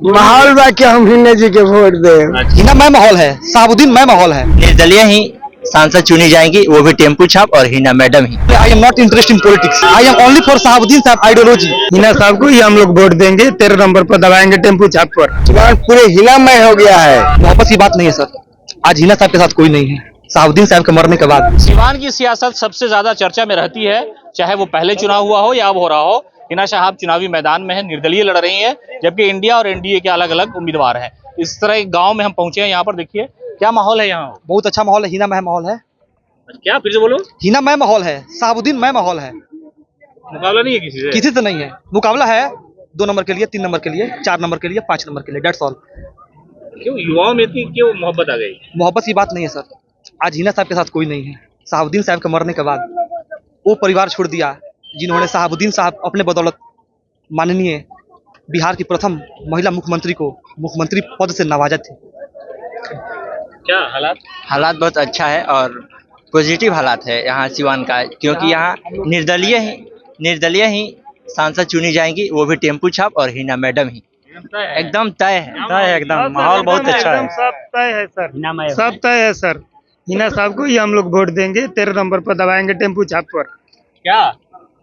माहौल बा कि हम हिन्ने जी के वोट दे। हिना मैं माहौल है, साबुद्दीन मैं माहौल है। निर्दलीय ही सांसद चुनी जाएंगी, वो भी टेम्पू छाप और Hina madam he. I am not interest in politics, I am only for Sabuddin साहब आइडियोलॉजी। हिना साहब को ही हम लोग वोट देंगे, 13 नंबर पर दबाएंगे टेम्पू छाप पर। चुनाव पूरे हिनामय हो गया है। मोहब्बत की बात नहीं है सर, आज हिना साहब के साथ कोई नहीं है साबुद्दीन साहब के मरने के बाद। सीवान की सियासत सबसे ज्यादा चर्चा में रहती है, चाहे वो पहले चुनाव हुआ हो या अब हो रहा हो। हिना साहब चुनावी मैदान में है, निर्दलीय लड़ रही हैं, जबकि इंडिया और एनडीए के अलग अलग उम्मीदवार हैं। इस तरह एक गांव में हम पहुंचे हैं, यहाँ पर देखिए क्या माहौल है। यहाँ बहुत अच्छा माहौल है, हिना मैं माहौल है। क्या फिर से बोलो? हिना मैं माहौल है, साबुद्दीन मैं माहौल है। मुकाबला नहीं है किसी से नहीं है, मुकाबला है 2 नंबर के लिए, 3 नंबर के लिए, 4 नंबर के लिए, 5 नंबर के लिए, डेट्स ऑल। क्यों युवाओं में इतनी क्यों मोहब्बत आ गई? मोहब्बत की बात नहीं है सर, आज हिना साहब के साथ कोई नहीं है। साबुद्दीन साहब के मरने के बाद वो परिवार छोड़ दिया जिन्होंने साबुद्दीन साहब अपने बदौलत माननीय बिहार की प्रथम महिला मुख्यमंत्री को मुख्यमंत्री पद से नवाजा थे। क्या हालात बहुत अच्छा है और पॉजिटिव हालात है यहाँ सिवान का, क्योंकि यहाँ निर्दलीय ही सांसद चुनी जाएंगी, वो भी टेम्पू छाप और हिना मैडम ही। एकदम तय है, एकदम माहौल बहुत अच्छा है। सब तय है सर, सब तय है सर। हिना साहब को ही हम लोग वोट देंगे, 13 नंबर पर दबाएंगे टेम्पू छाप पर। क्या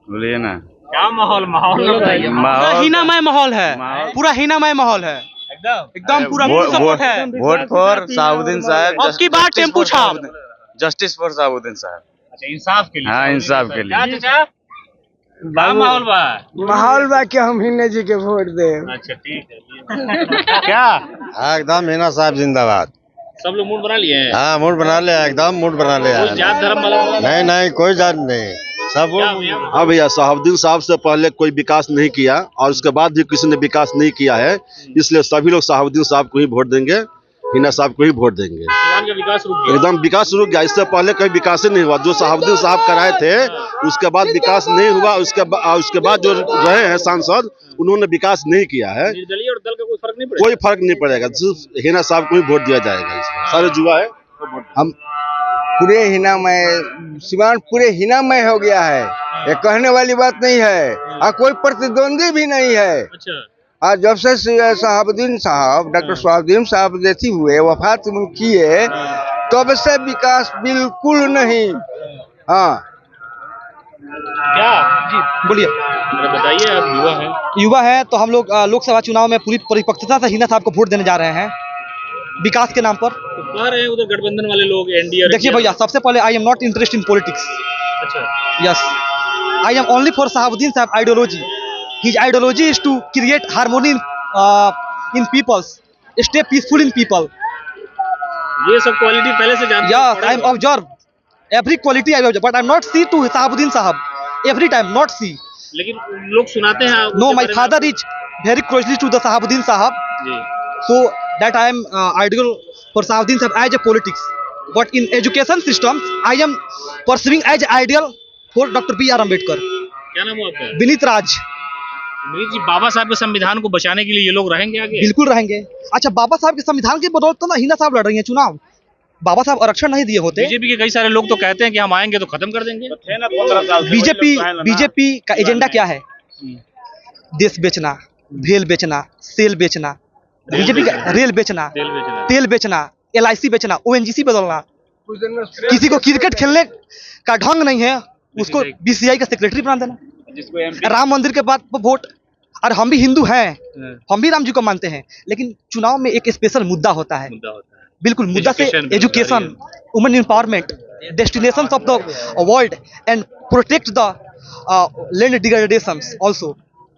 बोलिए ना। क्या माहौल बताइए। हिना मैं माहौल है, पूरा हिना मैं माहौल है, एकदम पूरा सपोर्ट है। वोट फॉर साबुद्दीन साहब। अब की बार टेम्पू छाप। जस्टिस फॉर साबुद्दीन साहब। अच्छा, इंसाफ के लिए। हाँ, इंसाफ के लिए। क्या चाचा? क्या माहौल बा? माहौल बा कि हम हिन्ने जी के वोट दे। अच्छा ठीक है। क्या हाँ, एकदम मीना साहब जिंदाबाद। सब लोग मूड बना लिए हैं? हाँ, मूड बना लिया, एकदम मूड बना लिया। कोई जात धर्म वाला नहीं, कोई जात नहीं, सब। हाँ भैया, साबुद्दीन साहब से पहले कोई विकास नहीं किया और उसके बाद भी किसी ने विकास नहीं किया है, इसलिए सभी लोग साबुद्दीन साहब को ही वोट देंगे, हिना साहब को ही वोट देंगे। सिवान का विकास रुक गया। एकदम विकास रुक गया, इससे पहले कहीं विकास ही नहीं हुआ। जो साबुद्दीन साहब कराए थे उसके बाद विकास नहीं हुआ। उसके बाद जो रहे हैं सांसद, उन्होंने विकास नहीं किया है। निर्दलीय और दल का कोई फर्क नहीं पड़ेगा? कोई फर्क नहीं पड़ेगा, सिर्फ हिना साहब को ही वोट दिया जाएगा। इसमें सारे जुआ है। हम पूरे हिनामय, सिवान पूरे हिनामय हो गया है, ये कहने वाली बात नहीं है। और कोई प्रतिद्वंदी भी नहीं है। अच्छा, आज जब से साहबुद्दीन साहब, डॉक्टर साहबुद्दीन साहब जैसी हुए, वफात किए, तब से विकास बिल्कुल नहीं। हाँ क्या जी बोलिए। जरा बताइए, आप युवा है तो हम लोग लोकसभा चुनाव में पूरी परिपक्वता से हिना साहब को वोट देने जा रहे हैं, विकास के नाम पर। तो कह रहे हैं उधर गठबंधन वाले लोग एनडीए। देखिए भैया, सबसे पहले I am not interest in politics. अच्छा, yes, I am only for Sabuddin साहब ideology. His ideology is to create harmony in peoples, stay peaceful in people. ये सब क्वालिटी पहले से जानते yes, I am observe every quality I observe, but I'm not see to Sahabuddin Sahab every time, not see. लेकिन लोग सुनाते हैं। No, my father is very closely to the Sahabuddin Sahab, ji. so that I am ideal for Sahabuddin Sahab as a politics. But in education system, I am pursuing as ideal for Dr. B.R. Ambedkar. क्या नाम है आपका? विनीत राज। विनीत जी, बाबा साहब के संविधान को बचाने के लिए ये लोग रहेंगे आगे? बिल्कुल रहेंगे। अच्छा, बाबा साहब के संविधान की बदौलत तो ना हिना साहब लड़ रही है चुनाव। बाबा साहब आरक्षण नहीं दिए होते। बीजेपी के कई सारे लोग तो कहते हैं कि हम आएंगे तो खत्म कर देंगे। बीजेपी का एजेंडा क्या है? देश बेचना, भेल बेचना, सेल बेचना, बीजेपी का रेल बेचना, तेल बेचना, LIC बेचना, ONGC बदलना। किसी को क्रिकेट खेलने का ढंग नहीं है, उसको BCI का सेक्रेटरी बना देना। राम मंदिर के बाद वोट। और हम भी हिंदू हैं, हम भी राम जी को मानते हैं, लेकिन चुनाव में एक स्पेशल मुद्दा होता है। बिल्कुल, मुद्दा से education, women empowerment, destinations of the world and protect the land degradations also,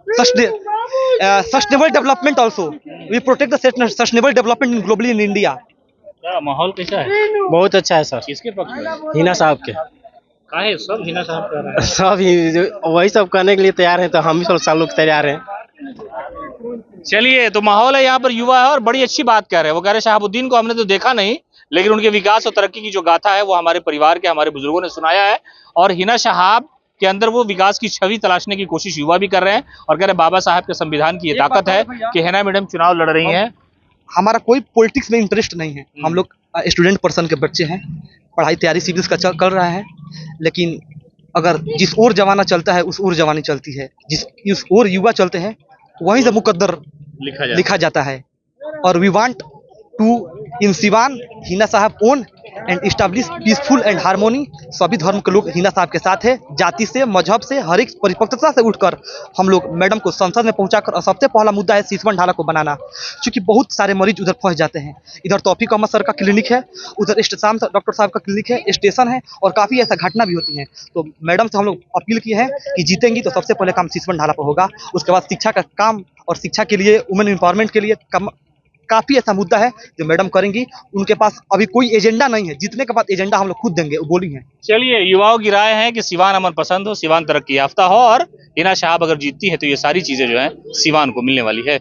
sustainable development also. We protect the sustainable development in globally in India. क्या माहौल कैसा है? बहुत अच्छा है सर। किसके पक्ष में? हिना साहब के। काहे सब हिना साहब कह रहे हैं? सब वही सब करने के लिए तैयार हैं, तो हम भी सब लोग तैयार हैं। चलिए, तो माहौल है यहाँ पर, युवा है और बड़ी अच्छी बात कह रहे हैं। वो कह रहे हैं शहाबुद्दीन को हमने तो देखा नहीं, लेकिन उनके विकास और तरक्की की जो गाथा है वो हमारे परिवार के, हमारे बुजुर्गों ने सुनाया है। और हिना साहब के अंदर वो विकास की छवि तलाशने की कोशिश युवा भी कर रहे हैं और कह रहे हैं बाबा साहब के संविधान की ये ताकत है कि हिना मैडम चुनाव लड़ रही हैं। हमारा कोई पॉलिटिक्स में इंटरेस्ट नहीं है, हम लोग स्टूडेंट पर्सन के बच्चे हैं, पढ़ाई तैयारी सिविल्स का कर रहा है। लेकिन अगर जिस ओर जमाना चलता है उस ओर जवानी चलती है, जिस ओर युवा चलते हैं वहीं से मुकद्दर लिखा जाता है। और वी वांट टू इन सिवान हिना साहब own and establish peaceful and harmony. सभी धर्म के लोग हिना साहब के साथ है। जाति से, मजहब से, हर एक परिपक्वता से उठकर हम लोग मैडम को संसद में पहुंचाकर, और सबसे पहला मुद्दा है सिसवन ढाला को बनाना, क्योंकि बहुत सारे मरीज उधर फंस जाते हैं। इधर तौफीक अहमद सर का क्लिनिक है, उधर शाम डॉक्टर साहब का क्लिनिक है, स्टेशन है, और काफ़ी ऐसा घटना भी होती है। तो मैडम से हम लोग अपील की है कि जीतेंगी तो सबसे पहले काम सिसवन ढाला पर होगा, उसके बाद शिक्षा का काम, और शिक्षा के लिए, वुमेन एम्पावरमेंट के लिए काफ़ी ऐसा मुद्दा है जो मैडम करेंगी। उनके पास अभी कोई एजेंडा नहीं है, जीतने के बाद एजेंडा हम लोग खुद देंगे, वो बोली हैं। चलिए, युवाओं की राय है कि सिवान अमन पसंद हो, सिवान तरक्की याफ्ता हो, और हिना साहब अगर जीतती है तो ये सारी चीजें जो है सिवान को मिलने वाली है।